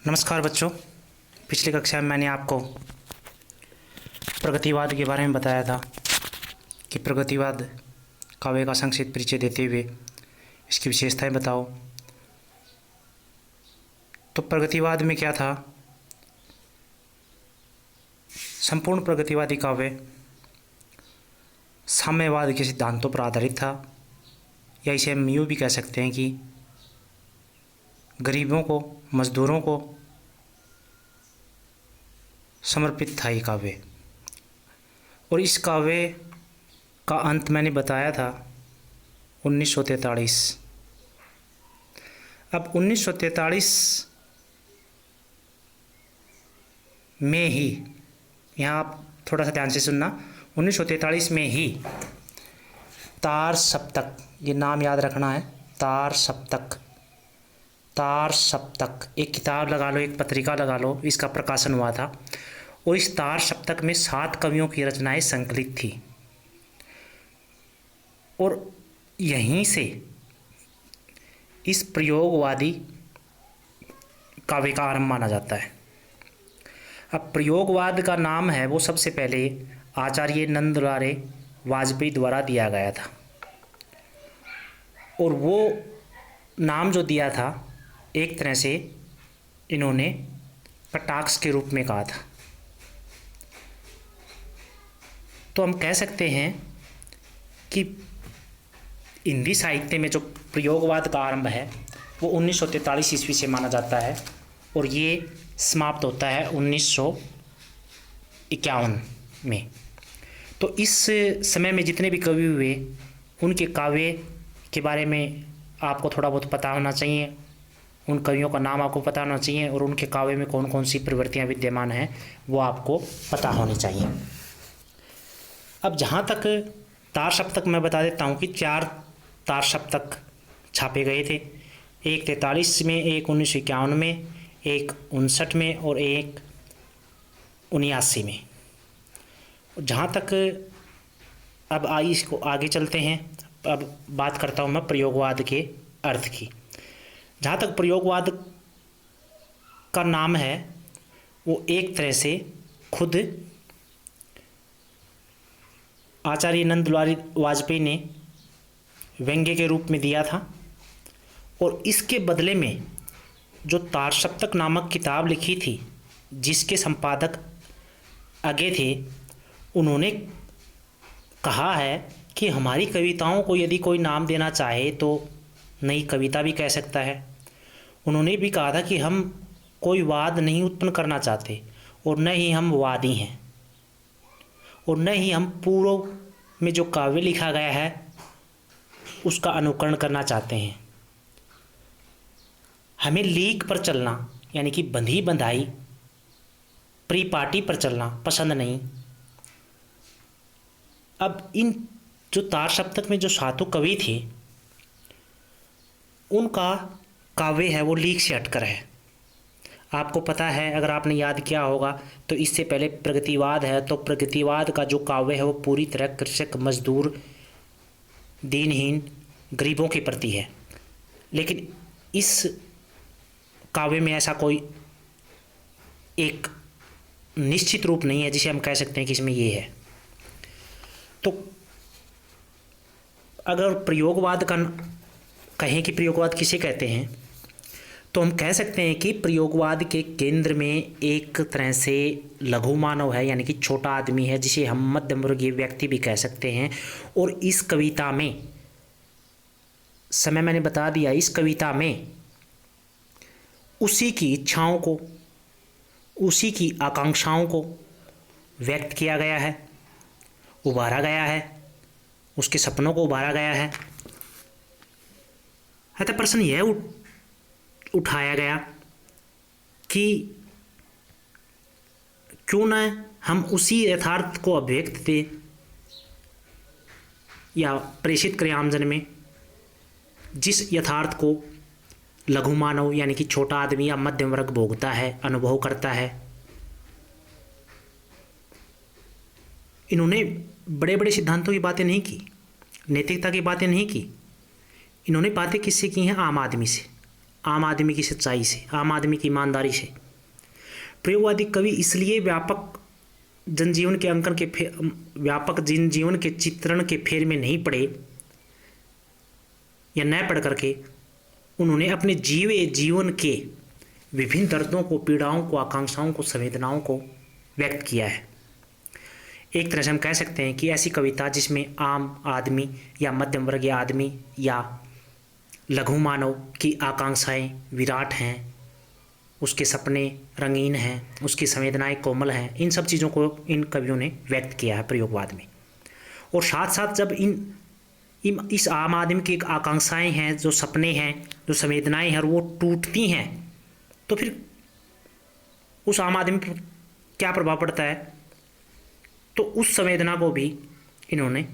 नमस्कार बच्चों। पिछली कक्षा में मैंने आपको प्रगतिवाद के बारे में बताया था कि प्रगतिवाद काव्य का संक्षिप्त परिचय देते हुए इसकी विशेषताएं बताओ। तो प्रगतिवाद में क्या था? संपूर्ण प्रगतिवादी काव्य साम्यवाद के सिद्धांतों पर आधारित था, या इसे हम यूँ भी कह सकते हैं कि गरीबों को, मजदूरों को समर्पित था ये काव्य। और इस काव्य का अंत मैंने बताया था 1943। अब 1943 में ही, यहाँ आप थोड़ा सा ध्यान से सुनना, 1943 में ही तार सप्तक, ये नाम याद रखना है, तार सप्तक एक किताब लगा लो, एक पत्रिका लगा लो, इसका प्रकाशन हुआ था। और इस तार सप्तक में 7 कवियों की रचनाएं संकलित थी और यहीं से इस प्रयोगवादी काव्य का आरंभ माना जाता है। अब प्रयोगवाद का नाम है वो सबसे पहले आचार्य नंदलाल वाजपेयी द्वारा दिया गया था, और वो नाम जो दिया था एक तरह से इन्होंने कटाक्ष के रूप में कहा था। तो हम कह सकते हैं कि हिंदी साहित्य में जो प्रयोगवाद का आरंभ है वो 1943 ईस्वी से माना जाता है और ये समाप्त होता है 1951 में। तो इस समय में जितने भी कवि हुए उनके काव्य के बारे में आपको थोड़ा बहुत पता होना चाहिए, उन कवियों का नाम आपको पता होना चाहिए और उनके काव्य में कौन कौन सी प्रवृत्तियाँ विद्यमान हैं वो आपको पता होनी चाहिए। अब जहाँ तक तार सप्तक मैं बता देता हूँ कि 4 तार सप्तक छापे गए थे, एक 43 में, एक 1951 में, एक 59 में और एक 79 में। जहाँ तक अब आई इसको आगे चलते हैं। अब बात करता हूँ मैं प्रयोगवाद के अर्थ की। जहाँ तक प्रयोगवाद का नाम है वो एक तरह से खुद आचार्य नंदलाल वाजपेयी ने व्यंग्य के रूप में दिया था, और इसके बदले में जो तार सप्तक नामक किताब लिखी थी जिसके संपादक आगे थे, उन्होंने कहा है कि हमारी कविताओं को यदि कोई नाम देना चाहे तो नई कविता भी कह सकता है। उन्होंने भी कहा था कि हम कोई वाद नहीं उत्पन्न करना चाहते और न ही हम वादी हैं और न ही हम पूर्व में जो काव्य लिखा गया है उसका अनुकरण करना चाहते हैं। हमें लीक पर चलना, यानी कि बंधी बंधाई परिपाटी पर चलना पसंद नहीं। अब इन जो तार सप्तक में जो 7 कवि थे उनका काव्य है वो लीक से हटकर है। आपको पता है, अगर आपने याद किया होगा तो इससे पहले प्रगतिवाद है, तो प्रगतिवाद का जो काव्य है वो पूरी तरह कृषक, मजदूर, दीनहीन, गरीबों के प्रति है। लेकिन इस काव्य में ऐसा कोई एक निश्चित रूप नहीं है जिसे हम कह सकते हैं कि इसमें ये है। तो अगर प्रयोगवाद का कहें कि प्रयोगवाद किसे कहते हैं, तो हम कह सकते हैं कि प्रयोगवाद के केंद्र में एक तरह से लघु मानव है, यानी कि छोटा आदमी है, जिसे हम मध्यम वर्गीय व्यक्ति भी कह सकते हैं। और इस कविता में, समय मैंने बता दिया, इस कविता में उसी की इच्छाओं को, उसी की आकांक्षाओं को व्यक्त किया गया है, उभारा गया है, उसके सपनों को उभारा गया है। तो प्रश्न यह उठाया गया कि क्यों न हम उसी यथार्थ को अभिव्यक्त दें या प्रेषित करें आमजन में, जिस यथार्थ को लघु मानव यानी कि छोटा आदमी या मध्यम वर्ग भोगता है, अनुभव करता है। इन्होंने बड़े बड़े सिद्धांतों की बातें नहीं की, नैतिकता की बातें नहीं की। इन्होंने बातें किससे की हैं? आम आदमी से। आम आदमी की सच्चाई से, आम आदमी की ईमानदारी से। प्रयोगवादी कवि इसलिए व्यापक जनजीवन के अंकन के व्यापक जनजीवन के चित्रण के फेर में नहीं पड़े या न पढ़ करके उन्होंने अपने जीवे जीवन के विभिन्न दर्दों को, पीड़ाओं को, आकांक्षाओं को, संवेदनाओं को व्यक्त किया है। एक तरह से हम कह सकते हैं कि ऐसी कविता जिसमें आम आदमी या मध्यम वर्गीय आदमी या लघु मानव की आकांक्षाएं विराट हैं, उसके सपने रंगीन हैं, उसकी संवेदनाएं कोमल हैं, इन सब चीज़ों को इन कवियों ने व्यक्त किया है प्रयोगवाद में। और साथ साथ जब इस आम आदमी की आकांक्षाएं हैं, जो सपने हैं, जो संवेदनाएं हैं, और वो टूटती हैं, तो फिर उस आम आदमी पर क्या प्रभाव पड़ता है? तो उस संवेदना को भी इन्होंने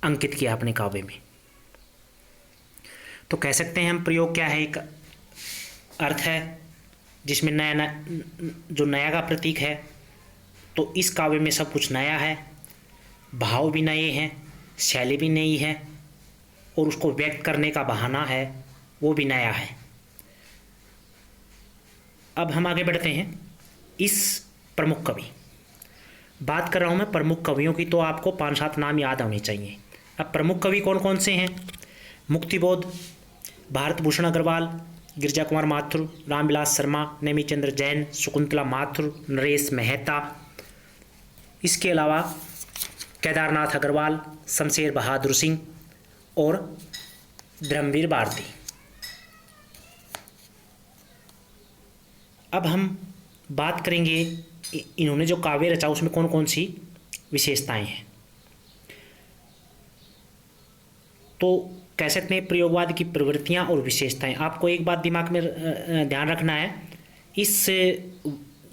अंकित किया अपने काव्य में। तो कह सकते हैं हम प्रयोग क्या है, एक अर्थ है जिसमें नया जो नया का प्रतीक है। तो इस काव्य में सब कुछ नया है, भाव भी नए हैं, शैली भी नई है, और उसको व्यक्त करने का बहाना है वो भी नया है। अब हम आगे बढ़ते हैं। इस प्रमुख कवि, बात कर रहा हूँ मैं प्रमुख कवियों की, तो आपको 5-7 नाम याद होने चाहिए। अब प्रमुख कवि कौन कौन से हैं? मुक्तिबोध, भारत भूषण अग्रवाल, गिरजा कुमार माथुर, रामविलास शर्मा, नेमीचंद्र जैन, शकुंतला माथुर, नरेश मेहता। इसके अलावा केदारनाथ अग्रवाल, शमशेर बहादुर सिंह और धर्मवीर भारती। अब हम बात करेंगे इन्होंने जो काव्य रचा उसमें कौन कौन सी विशेषताएं हैं। तो कह सकते हैं प्रयोगवाद की प्रवृत्तियां और विशेषताएं। आपको एक बात दिमाग में ध्यान रखना है, इस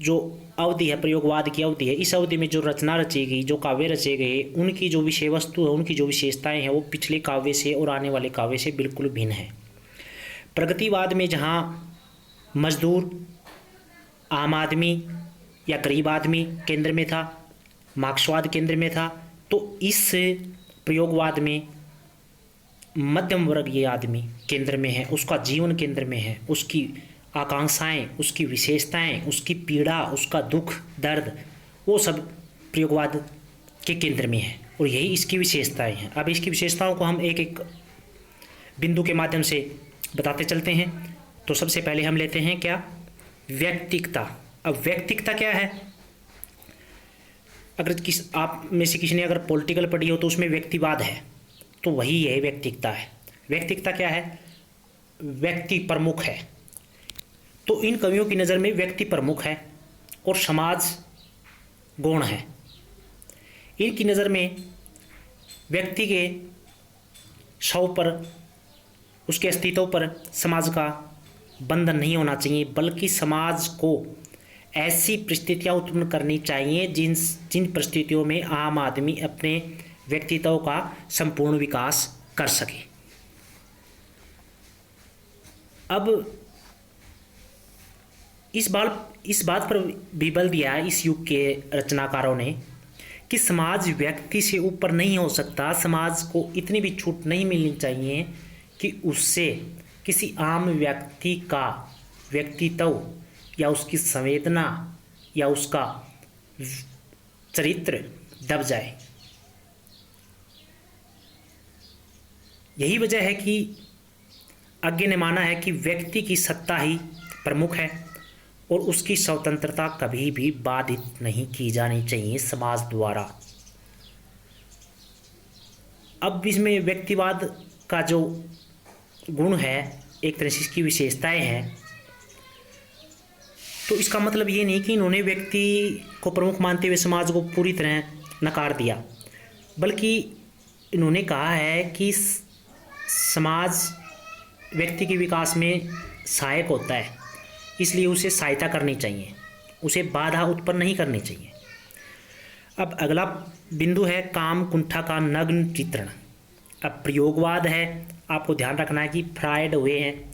जो अवधि है, प्रयोगवाद की अवधि है, इस अवधि में जो रचना रची गई, जो काव्य रचे गए, उनकी जो विषय वस्तु है, उनकी जो विशेषताएं हैं, वो पिछले काव्य से और आने वाले काव्य से बिल्कुल भिन्न है। प्रगतिवाद में जहाँ मजदूर, आम आदमी या गरीब आदमी केंद्र में था, मार्क्सवाद केंद्र में था, तो इस प्रयोगवाद में मध्यम वर्गीय आदमी केंद्र में है, उसका जीवन केंद्र में है, उसकी आकांक्षाएं, उसकी विशेषताएं, उसकी पीड़ा, उसका दुख दर्द, वो सब प्रयोगवाद के केंद्र में है, और यही इसकी विशेषताएं हैं। अब इसकी विशेषताओं को हम एक एक बिंदु के माध्यम से बताते चलते हैं। तो सबसे पहले हम लेते हैं क्या? व्यक्तिकता। अब व्यक्तिकता क्या है? अगर आप में से किसी ने अगर पॉलिटिकल पढ़ी हो तो उसमें व्यक्तिवाद है, तो वही है व्यक्तिकता है। व्यक्तिकता क्या है? व्यक्ति प्रमुख है। तो इन कवियों की नज़र में व्यक्ति प्रमुख है और समाज गौण है। इनकी नज़र में व्यक्ति के शव पर, उसके अस्तित्व पर समाज का बंधन नहीं होना चाहिए, बल्कि समाज को ऐसी परिस्थितियाँ उत्पन्न करनी चाहिए जिन परिस्थितियों में आम आदमी अपने व्यक्तित्व का संपूर्ण विकास कर सके। अब इस बात पर भी बल दिया है इस युग के रचनाकारों ने कि समाज व्यक्ति से ऊपर नहीं हो सकता। समाज को इतनी भी छूट नहीं मिलनी चाहिए कि उससे किसी आम व्यक्ति का व्यक्तित्व या उसकी संवेदना या उसका चरित्र दब जाए। यही वजह है कि आज्ञा ने माना है कि व्यक्ति की सत्ता ही प्रमुख है और उसकी स्वतंत्रता कभी भी बाधित नहीं की जानी चाहिए समाज द्वारा। अब इसमें व्यक्तिवाद का जो गुण है, एक तरह से इसकी विशेषताएं हैं, तो इसका मतलब ये नहीं कि इन्होंने व्यक्ति को प्रमुख मानते हुए समाज को पूरी तरह नकार दिया, बल्कि इन्होंने कहा है कि समाज व्यक्ति के विकास में सहायक होता है, इसलिए उसे सहायता करनी चाहिए, उसे बाधा उत्पन्न नहीं करनी चाहिए। अब अगला बिंदु है काम कुंठा का नग्न चित्रण। अब प्रयोगवाद है, आपको ध्यान रखना है कि फ्रायड हुए हैं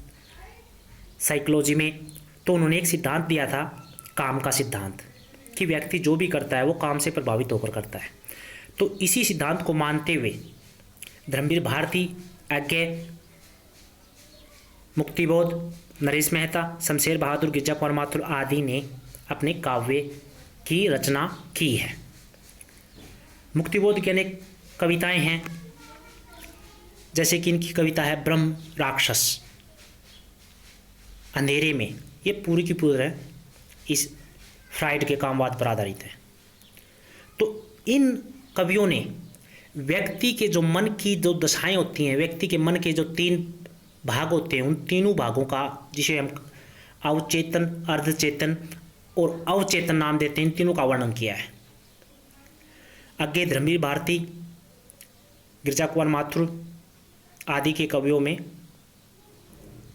साइकोलॉजी में, तो उन्होंने एक सिद्धांत दिया था काम का सिद्धांत, कि व्यक्ति जो भी करता है वो काम से प्रभावित होकर करता है। तो इसी सिद्धांत को मानते हुए धर्मवीर भारती, आज्ञे मुक्तिबोध, नरेश मेहता, शमशेर बहादुर, गिरजा कुंवर माथुर आदि ने अपने काव्य की रचना की है। मुक्तिबोध की अनेक कविताएं हैं, जैसे कि इनकी कविता है ब्रह्म राक्षस, अंधेरे में। ये पूरी की पूरी है इस फ्राइड के कामवाद पर आधारित है। तो इन कवियों ने व्यक्ति के जो मन की जो दशाएं होती हैं, व्यक्ति के मन के जो 3 भाग होते हैं, उन तीनों भागों का, जिसे हम अवचेतन, अर्धचेतन और अवचेतन नाम देते हैं, इन तीनों का वर्णन किया है। आगे धर्मवीर भारती, गिरजा कुंवर माथुर आदि के कवियों में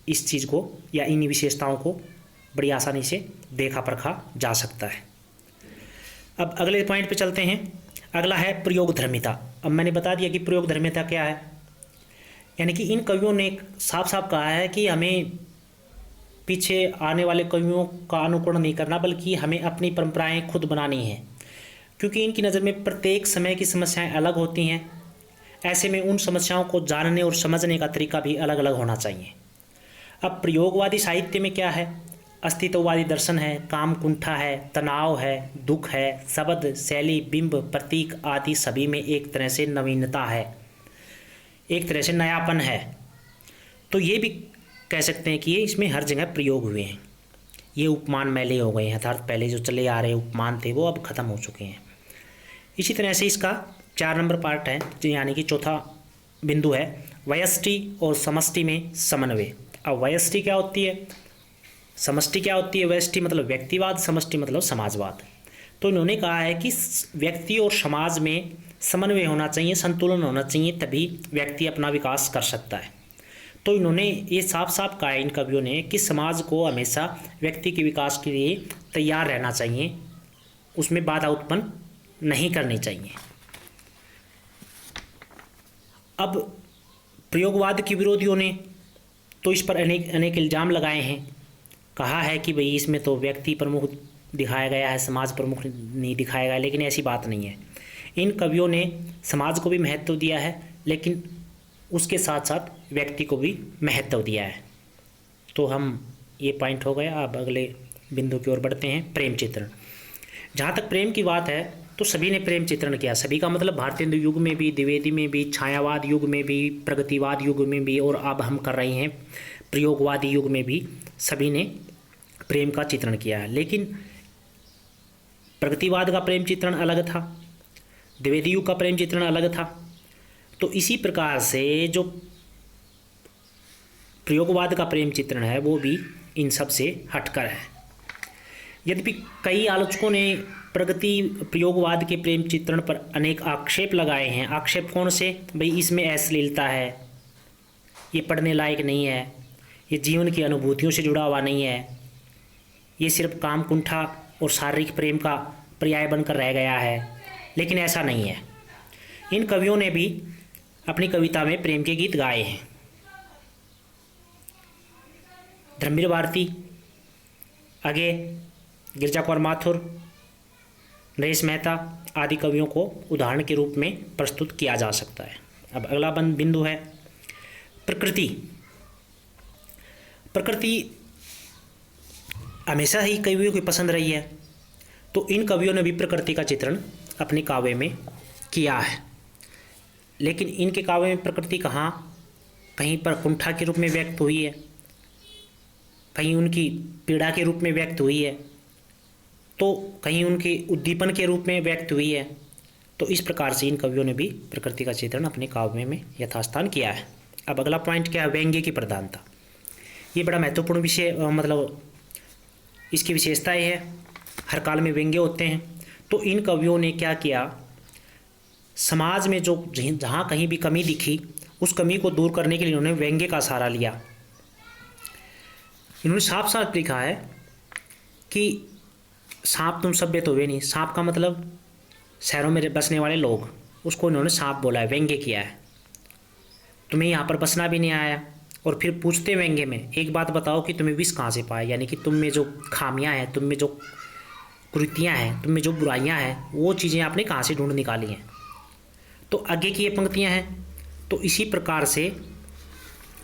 इस चीज़ को या इन विशेषताओं को बड़ी आसानी से देखा परखा जा सकता है। अब अगले पॉइंट पे चलते हैं। अगला है प्रयोगधर्मिता। अब मैंने बता दिया कि प्रयोगधर्मिता क्या है, यानी कि इन कवियों ने साफ साफ कहा है कि हमें पीछे आने वाले कवियों का अनुकरण नहीं करना, बल्कि हमें अपनी परंपराएं खुद बनानी है, क्योंकि इनकी नज़र में प्रत्येक समय की समस्याएं अलग होती हैं। ऐसे में उन समस्याओं को जानने और समझने का तरीका भी अलग अलग होना चाहिए। अब प्रयोगवादी साहित्य में क्या है? अस्तित्ववादी दर्शन है, काम कुंठा है, तनाव है, दुख है, शब्द, शैली, बिंब, प्रतीक आदि सभी में एक तरह से नवीनता है, एक तरह से नयापन है। तो ये भी कह सकते हैं कि ये इसमें हर जगह प्रयोग हुए हैं। ये उपमान मैले हो गए हैं, अर्थात पहले जो चले आ रहे उपमान थे वो अब खत्म हो चुके हैं। इसी तरह से इसका 4 नंबर पार्ट है, यानी कि चौथा बिंदु है व्यष्टि और समष्टि में समन्वय। अब व्यष्टि क्या होती है, समष्टि क्या होती है? व्यष्टि मतलब व्यक्तिवाद, समष्टि मतलब समाजवाद। तो इन्होंने कहा है कि व्यक्ति और समाज में समन्वय होना चाहिए, संतुलन होना चाहिए, तभी व्यक्ति अपना विकास कर सकता है। तो इन्होंने ये साफ साफ कहा है इन कवियों ने कि समाज को हमेशा व्यक्ति के विकास के लिए तैयार रहना चाहिए, उसमें बाधा उत्पन्न नहीं करनी चाहिए। अब प्रयोगवाद के विरोधियों ने तो इस पर अनेक इल्ज़ाम लगाए हैं। कहा है कि भाई इसमें तो व्यक्ति प्रमुख दिखाया गया है, समाज प्रमुख नहीं दिखाया गया, लेकिन ऐसी बात नहीं है। इन कवियों ने समाज को भी महत्व दिया है, लेकिन उसके साथ साथ व्यक्ति को भी महत्व दिया है। तो हम ये पॉइंट हो गया। अब अगले बिंदु की ओर बढ़ते हैं, प्रेम चित्रण। जहाँ तक प्रेम की बात है तो सभी ने प्रेम चित्रण किया। सभी का मतलब भारतीय युग में भी, द्विवेदी में भी, छायावाद युग में भी, प्रगतिवाद युग में भी, और अब हम कर रहे हैं प्रयोगवादी युग में भी सभी ने प्रेम का चित्रण किया है। लेकिन प्रगतिवाद का प्रेम चित्रण अलग था, द्विवेदी युग का प्रेम चित्रण अलग था। तो इसी प्रकार से जो प्रयोगवाद का प्रेम चित्रण है वो भी इन सब से हटकर है। यद्यपि कई आलोचकों ने प्रयोगवाद के प्रेम चित्रण पर अनेक आक्षेप लगाए हैं। आक्षेप कौन से? भाई इसमें अश्लीलता है, ये पढ़ने लायक नहीं है, ये जीवन की अनुभूतियों से जुड़ा हुआ नहीं है, ये सिर्फ काम कुंठा और शारीरिक प्रेम का पर्याय बनकर रह गया है। लेकिन ऐसा नहीं है। इन कवियों ने भी अपनी कविता में प्रेम के गीत गाए हैं। धर्मवीर भारती, आगे गिरजा कुंवर माथुर, नरेश मेहता आदि कवियों को उदाहरण के रूप में प्रस्तुत किया जा सकता है। अब अगला बिंदु है प्रकृति। प्रकृति हमेशा ही कवियों की पसंद रही है, तो इन कवियों ने भी प्रकृति का चित्रण अपने काव्य में किया है। लेकिन इनके काव्य में प्रकृति कहीं पर कुंठा के रूप में व्यक्त हुई है, कहीं उनकी पीड़ा के रूप में व्यक्त हुई है, तो कहीं उनके उद्दीपन के रूप में व्यक्त हुई है। तो इस प्रकार से इन कवियों ने भी प्रकृति का चित्रण अपने काव्य में यथास्थान किया है। अब अगला पॉइंट क्या है? व्यंग्य की प्रधानता। ये बड़ा महत्वपूर्ण विषय, मतलब इसकी विशेषता ये है, हर काल में व्यंग्य होते हैं। तो इन कवियों ने क्या किया, समाज में जो जहाँ कहीं भी कमी दिखी, उस कमी को दूर करने के लिए उन्होंने व्यंग्य का सहारा लिया। इन्होंने साफ साफ लिखा है कि सांप तुम सभ्य तो हुए नहीं। सांप का मतलब शहरों में बसने वाले लोग, उसको इन्होंने सांप बोला है, व्यंग्य किया है। तुम्हें यहाँ पर बसना भी नहीं आया। और फिर पूछते व्यंग्य में, एक बात बताओ कि तुम्हें विष कहाँ से पाए, यानी कि तुम में जो खामियाँ हैं, तुम में जो कुरीतियाँ हैं, तुम में जो बुराइयाँ हैं, वो चीज़ें आपने कहाँ से ढूंढ निकाली हैं। तो आगे की ये पंक्तियाँ हैं। तो इसी प्रकार से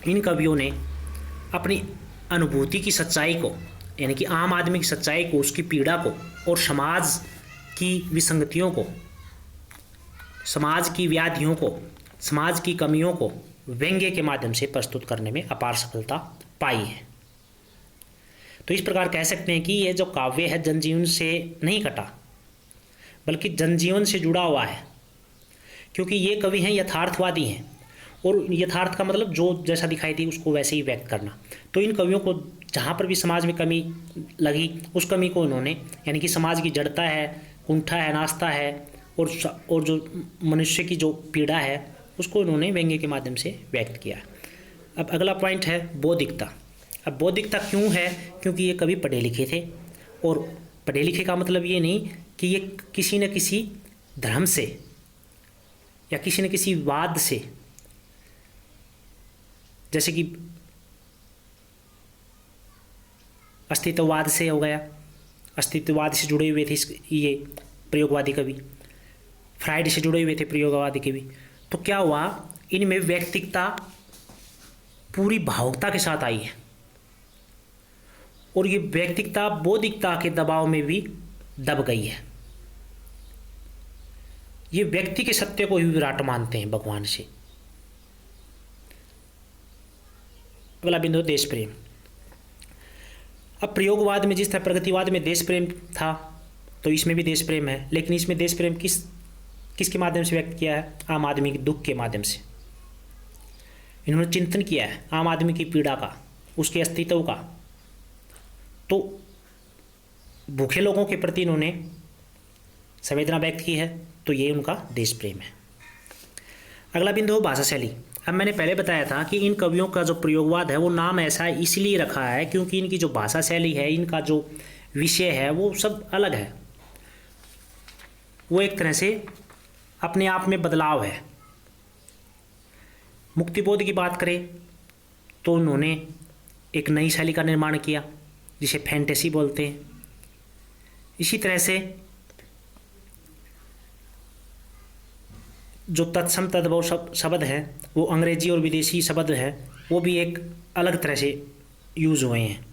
इन कवियों ने अपनी अनुभूति की सच्चाई को, यानी कि आम आदमी की सच्चाई को, उसकी पीड़ा को और समाज की विसंगतियों को, समाज की व्याधियों को, समाज की कमियों को व्यंग्य के माध्यम से प्रस्तुत करने में अपार सफलता पाई है। तो इस प्रकार कह सकते हैं कि यह जो काव्य है जनजीवन से नहीं कटा, बल्कि जनजीवन से जुड़ा हुआ है, क्योंकि ये कवि हैं यथार्थवादी हैं, और यथार्थ का मतलब जो जैसा दिखाई दी उसको वैसे ही व्यक्त करना। तो इन कवियों को जहाँ पर भी समाज में कमी लगी, उस कमी को इन्होंने, यानी कि समाज की जड़ता है, कुंठा है, नास्ता है, और जो मनुष्य की जो पीड़ा है, उसको इन्होंने व्यंग्य के माध्यम से व्यक्त किया। अब अगला पॉइंट है बौद्धिकता। अब बौद्धिकता क्यों है? क्योंकि ये कवि पढ़े लिखे थे, और पढ़े लिखे का मतलब ये नहीं कि ये किसी न किसी धर्म से या किसी न किसी वाद से, जैसे कि अस्तित्ववाद से हो गया, अस्तित्ववाद से जुड़े हुए थे ये प्रयोगवादी कवि, फ्राइड से जुड़े हुए थे प्रयोगवादी कवि। तो क्या हुआ, इनमें व्यक्तिकता पूरी भावुकता के साथ आई है, और ये व्यक्तिकता बौद्धिकता के दबाव में भी दब गई है। ये व्यक्ति के सत्य को ही विराट मानते हैं भगवान से। अगला बिंदु देश प्रेम। अब प्रयोगवाद में जिस तरह प्रगतिवाद में देश प्रेम था, तो इसमें भी देश प्रेम है, लेकिन इसमें देश प्रेम किसके माध्यम से व्यक्त किया है? आम आदमी के दुख के माध्यम से। इन्होंने चिंतन किया है आम आदमी की पीड़ा का, उसके अस्तित्व का। तो भूखे लोगों के प्रति इन्होंने संवेदना व्यक्त की है, तो ये उनका देश प्रेम है। अगला बिंदु भाषा शैली। अब मैंने पहले बताया था कि इन कवियों का जो प्रयोगवाद है वो नाम ऐसा इसलिए रखा है क्योंकि इनकी जो भाषा शैली है, इनका जो विषय है, वो सब अलग है। वो एक तरह से अपने आप में बदलाव है। मुक्तिबोध की बात करें तो उन्होंने एक नई शैली का निर्माण किया जिसे फैंटेसी बोलते हैं। इसी तरह से जो तत्सम तद्भव शब्द हैं, वो अंग्रेजी और विदेशी शब्द हैं, वो भी एक अलग तरह से यूज हुए हैं।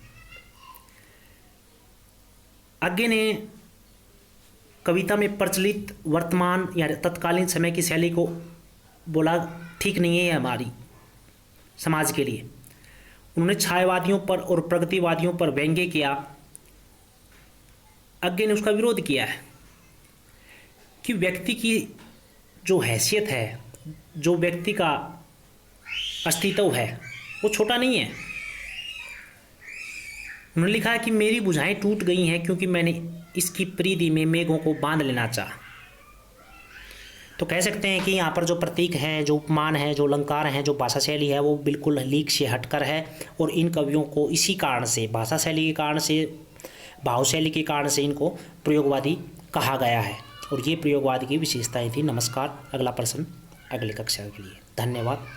आगे ने कविता में प्रचलित वर्तमान या तत्कालीन समय की शैली को बोला ठीक नहीं है हमारी समाज के लिए। उन्होंने छायावादियों पर और प्रगतिवादियों पर व्यंग्य किया। आगे ने उसका विरोध किया है कि व्यक्ति की जो हैसियत है, जो व्यक्ति का अस्तित्व है, वो छोटा नहीं है। उन्होंने लिखा है कि मेरी भुजाएं टूट गई हैं क्योंकि मैंने इसकी परिधि में मेघों को बांध लेना चाहा। तो कह सकते हैं कि यहाँ पर जो प्रतीक हैं, जो उपमान हैं, जो अलंकार हैं, जो भाषा शैली है, वो बिल्कुल लीक से हटकर है। और इन कवियों को इसी कारण से, भाषा शैली के कारण से, भाव शैली के कारण से इनको प्रयोगवादी कहा गया है। और ये प्रयोगवाद की विशेषताएं थी। नमस्कार। अगला प्रश्न अगली कक्षा के लिए। धन्यवाद।